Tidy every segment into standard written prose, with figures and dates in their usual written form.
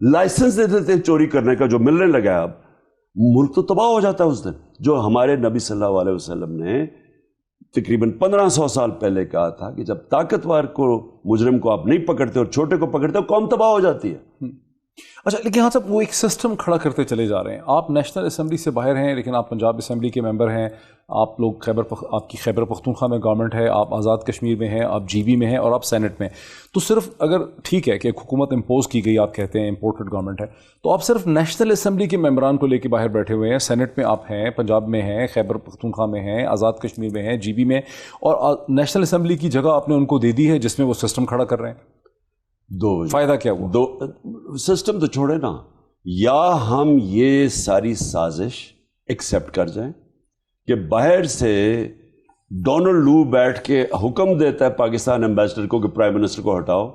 Licence دے دیتے چوری کرنے کا جو ملنے لگا ہے اب, ملک تو تباہ ہو جاتا ہے اس دن. جو ہمارے نبی صلی اللہ علیہ وسلم نے تقریباً 1500 سال پہلے کہا تھا کہ جب طاقتور کو, مجرم کو آپ نہیں پکڑتے اور چھوٹے کو پکڑتے ہو, قوم تباہ ہو جاتی ہے. اچھا, لیکن یہاں صاحب وہ ایک سسٹم کھڑا کرتے چلے جا رہے ہیں. آپ نیشنل اسمبلی سے باہر ہیں لیکن آپ پنجاب اسمبلی کے ممبر ہیں, آپ لوگ آپ کی خیبر پختونخوا میں گورنمنٹ ہے, آپ آزاد کشمیر میں ہیں, آپ جی بی میں ہیں اور آپ سینٹ میں. تو صرف اگر ٹھیک ہے کہ حکومت امپوز کی گئی, آپ کہتے ہیں امپورٹڈ گورنمنٹ ہے, تو آپ صرف نیشنل اسمبلی کے ممبران کو لے کے باہر بیٹھے ہوئے ہیں. سینٹ میں آپ ہیں, پنجاب میں ہیں, خیبر پختونخوا میں ہیں, آزاد کشمیر میں ہیں, جی بی میں, اور نیشنل اسمبلی کی جگہ آپ نے ان کو دے دی ہے جس میں وہ سسٹم کھڑا کر رہے ہیں. فائدہ کیا ہوا؟ دو سسٹم تو چھوڑے نا, یا ہم یہ ساری سازش ایکسیپٹ کر جائیں کہ باہر سے ڈونلڈ لو بیٹھ کے حکم دیتا ہے پاکستان ایمبیسڈر کو کہ پرائم منسٹر کو ہٹاؤ,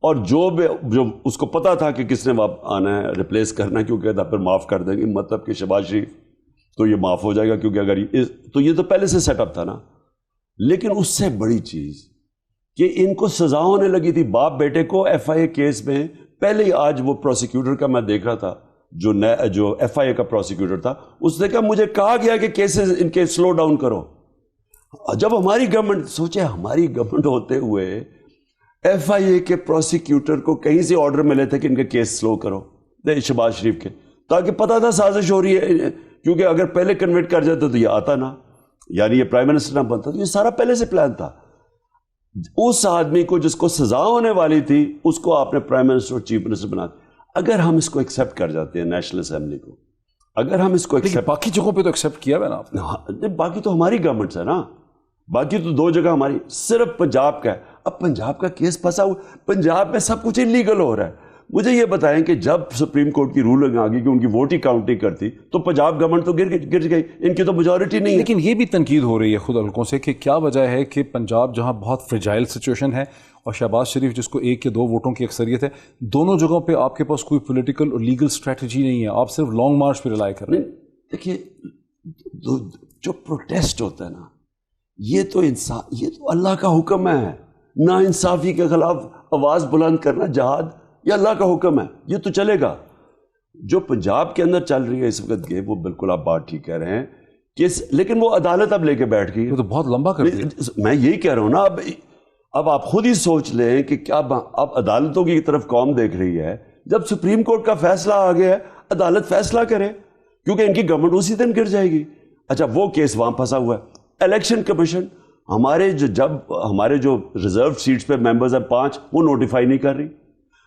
اور جو اس کو پتا تھا کہ کس نے آنا ہے, ریپلیس کرنا ہے, کیونکہ پھر معاف کر دیں گے, مطلب کہ شہباز شریف تو یہ معاف ہو جائے گا کیونکہ اگر تو یہ تو پہلے سے سیٹ اپ تھا نا. لیکن اس سے بڑی چیز کہ ان کو سزا ہونے لگی تھی باپ بیٹے کو ایف آئی اے کیس میں. پہلے ہی آج وہ پروسیکیوٹر کا میں دیکھ رہا تھا, جو ایف آئی اے کا پروسیکیوٹر تھا, اس نے کہا مجھے کہا گیا کہ کیسز ان کے سلو ڈاؤن کرو. جب ہماری گورنمنٹ, سوچے ہماری گورنمنٹ ہوتے ہوئے ایف آئی اے کے پروسیکیوٹر کو کہیں سے آرڈر ملے تھے کہ ان کے کیس سلو کرو شہباز شریف کے, تاکہ پتا تھا سازش ہو رہی ہے, کیونکہ اگر پہلے کنویٹ کر جاتے تو یہ آتا نا, یعنی یہ پرائم منسٹر نہ بنتا. تو یہ سارا پہلے سے پلان تھا. اس آدمی کو جس کو سزا ہونے والی تھی اس کو آپ نے پرائم منسٹر اور چیف منسٹر بنا دیا. اگر ہم اس کو ایکسیپٹ کر جاتے ہیں نیشنل اسمبلی کو, اگر ہم اس کو باقی جگہوں پہ تو ایکسیپٹ کیا ہے نا آپ نے, باقی تو ہماری گورنمنٹس ہے نا, باقی تو 2 جگہ ہماری, صرف پنجاب کا ہے. اب پنجاب کا کیس پھنسا ہوا, پنجاب میں سب کچھ انلیگل ہو رہا ہے. مجھے یہ بتائیں کہ جب سپریم کورٹ کی رولنگ آ گئی کہ ان کی ووٹ ہی کاؤنٹ نہیں کرتی, تو پنجاب گورنمنٹ تو گر گئی, ان کی تو میجورٹی نہیں ہے. لیکن یہ بھی تنقید ہو رہی ہے خود حلقوں سے کہ کیا وجہ ہے کہ پنجاب جہاں بہت فرجائل سچویشن ہے, اور شہباز شریف جس کو 1 یا 2 ووٹوں کی اکثریت ہے, دونوں جگہوں پہ آپ کے پاس کوئی پولیٹیکل اور لیگل اسٹریٹجی نہیں ہے, آپ صرف لانگ مارچ پہ ریلائی کر رہے ہیں. دیکھیے, جو پروٹیسٹ ہوتا ہے نا, یہ تو اللہ کا حکم ہے. نا انصافی کے خلاف آواز بلند کرنا جہاد, یہ اللہ کا حکم ہے, یہ تو چلے گا. جو پنجاب کے اندر چل رہی ہے اس وقت کے, وہ بالکل آپ بات ٹھیک کہہ رہے ہیں کہ لیکن وہ عدالت اب لے کے بیٹھ گئی. وہ تو بہت لمبا کر دیا. میں یہی کہہ رہا ہوں نا, اب آپ خود ہی سوچ لیں کہ کیا اب عدالتوں کی طرف قوم دیکھ رہی ہے. جب سپریم کورٹ کا فیصلہ آ گیا ہے, عدالت فیصلہ کرے, کیونکہ ان کی گورنمنٹ اسی دن گر جائے گی. اچھا, وہ کیس وہاں پھنسا ہوا ہے. الیکشن کمیشن ہمارے جو ریزرو سیٹس پہ ممبرز ہیں 5, وہ نوٹیفائی نہیں کر رہی.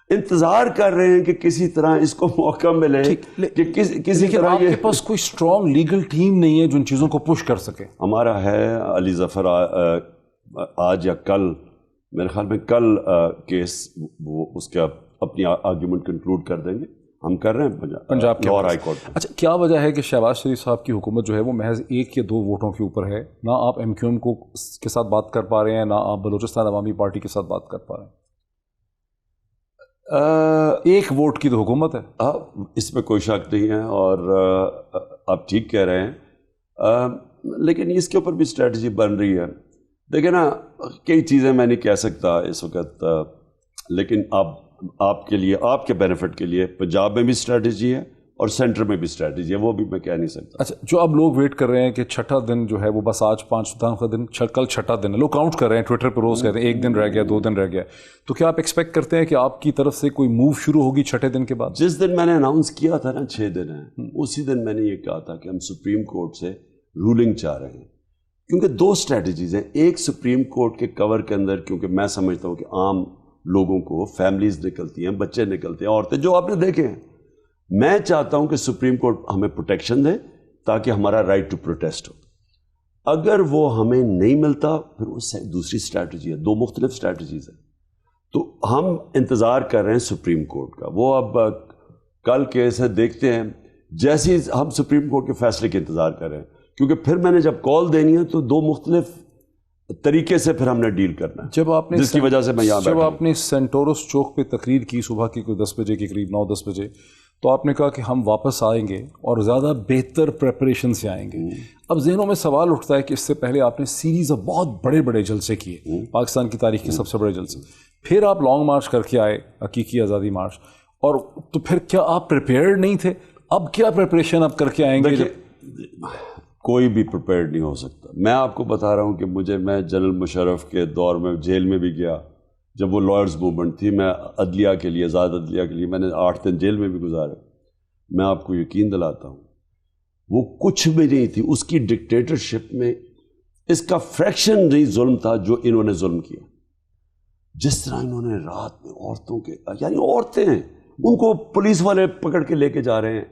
انتظار کر رہے ہیں کہ کسی طرح اس کو موقع ملے کہ کسی طرح. آپ کے پاس کوئی اسٹرانگ لیگل ٹیم نہیں ہے جو ان چیزوں کو پش کر سکے. ہمارا ہے علی ظفر, آج یا کل, میرے خیال میں کل کیس وہ اس کا اپنی آرگیومنٹ کنکلوڈ کر دیں گے. ہم کر رہے ہیں پنجاب کے لاہور ہائی کورٹ. اچھا, کیا وجہ ہے کہ شہباز شریف صاحب کی حکومت جو ہے وہ محض 1 یا 2 ووٹوں کے اوپر ہے؟ نہ آپ ایم کیو ایم کے ساتھ بات کر پا رہے ہیں, نہ آپ بلوچستان عوامی پارٹی کے ساتھ بات کر پا رہے ہیں. 1 ووٹ کی تو حکومت ہے, اس میں کوئی شک نہیں ہے, اور آپ ٹھیک کہہ رہے ہیں. لیکن اس کے اوپر بھی اسٹریٹجی بن رہی ہے. دیکھیں نا, کئی چیزیں میں نہیں کہہ سکتا اس وقت, لیکن آپ کے لیے, آپ کے بینیفٹ کے لیے پنجاب میں بھی اسٹریٹجی ہے اور سینٹر میں بھی اسٹریٹجی ہے, وہ بھی میں کہہ نہیں سکتا. اچھا, جو اب لوگ ویٹ کر رہے ہیں کہ 6ٹھا دن جو ہے وہ بس آج 5 دن, کل 6ٹھا دن ہے, لوگ کاؤنٹ کر رہے ہیں, ٹویٹر پہ روز کہتے ہیں 1 دن رہ گیا, 2 دن رہ گیا, تو کیا آپ ایکسپیکٹ کرتے ہیں کہ آپ کی طرف سے کوئی موو شروع ہوگی 6ٹھے دن کے بعد؟ جس دن میں نے اناؤنس کیا تھا نا 6 دن ہے, اسی دن میں نے یہ کہا تھا کہ ہم سپریم کورٹ سے رولنگ چاہ رہے ہیں, کیونکہ 2 اسٹریٹجیز ہیں. ایک سپریم کورٹ کے کور کے اندر, کیونکہ میں سمجھتا ہوں کہ عام لوگوں کو, فیملیز نکلتی ہیں, بچے نکلتے ہیں, عورتیں, جو آپ نے دیکھے ہیں, میں چاہتا ہوں کہ سپریم کورٹ ہمیں پروٹیکشن دے تاکہ ہمارا رائٹ ٹو پروٹیسٹ ہو. اگر وہ ہمیں نہیں ملتا, پھر اس سے دوسری اسٹریٹجی ہے, 2 مختلف اسٹریٹجیز ہیں. تو ہم انتظار کر رہے ہیں سپریم کورٹ کا. وہ اب کل کیس ہے, دیکھتے ہیں. جیسے ہم سپریم کورٹ کے فیصلے کے انتظار کر رہے ہیں, کیونکہ پھر میں نے جب کال دینی ہے تو 2 مختلف طریقے سے پھر ہم نے ڈیل کرنا ہے, جس کی وجہ سے میں یہاں بیٹھا ہوں. جب آپ نے سینٹورس چوک پہ تقریر کی صبح کی کوئی 10 بجے کے قریب, 9-10 بجے, تو آپ نے کہا کہ ہم واپس آئیں گے اور زیادہ بہتر پریپریشن سے آئیں گے. اب ذہنوں میں سوال اٹھتا ہے کہ اس سے پہلے آپ نے سیریز آف بہت بڑے بڑے جلسے کیے, پاکستان کی تاریخ کے سب سے بڑے جلسے, پھر آپ لانگ مارچ کر کے آئے, حقیقی آزادی مارچ, اور تو پھر کیا آپ پریپیئرڈ نہیں تھے؟ اب کیا پریپریشن آپ کر کے آئیں گے؟ کوئی بھی پریپیئرڈ نہیں ہو سکتا. میں آپ کو بتا رہا ہوں کہ میں جنرل مشرف کے دور میں جیل میں بھی گیا جب وہ لائرز موومنٹ تھی. میں عدلیہ کے لیے، آزاد عدلیہ کے لیے میں نے 8 دن جیل میں بھی گزارے. میں آپ کو یقین دلاتا ہوں وہ کچھ بھی نہیں تھی. اس کی ڈکٹیٹرشپ میں اس کا فریکشن نہیں ظلم تھا جو انہوں نے ظلم کیا. جس طرح انہوں نے رات میں عورتوں کے، یعنی عورتیں ہیں ان کو پولیس والے پکڑ کے لے کے جا رہے ہیں،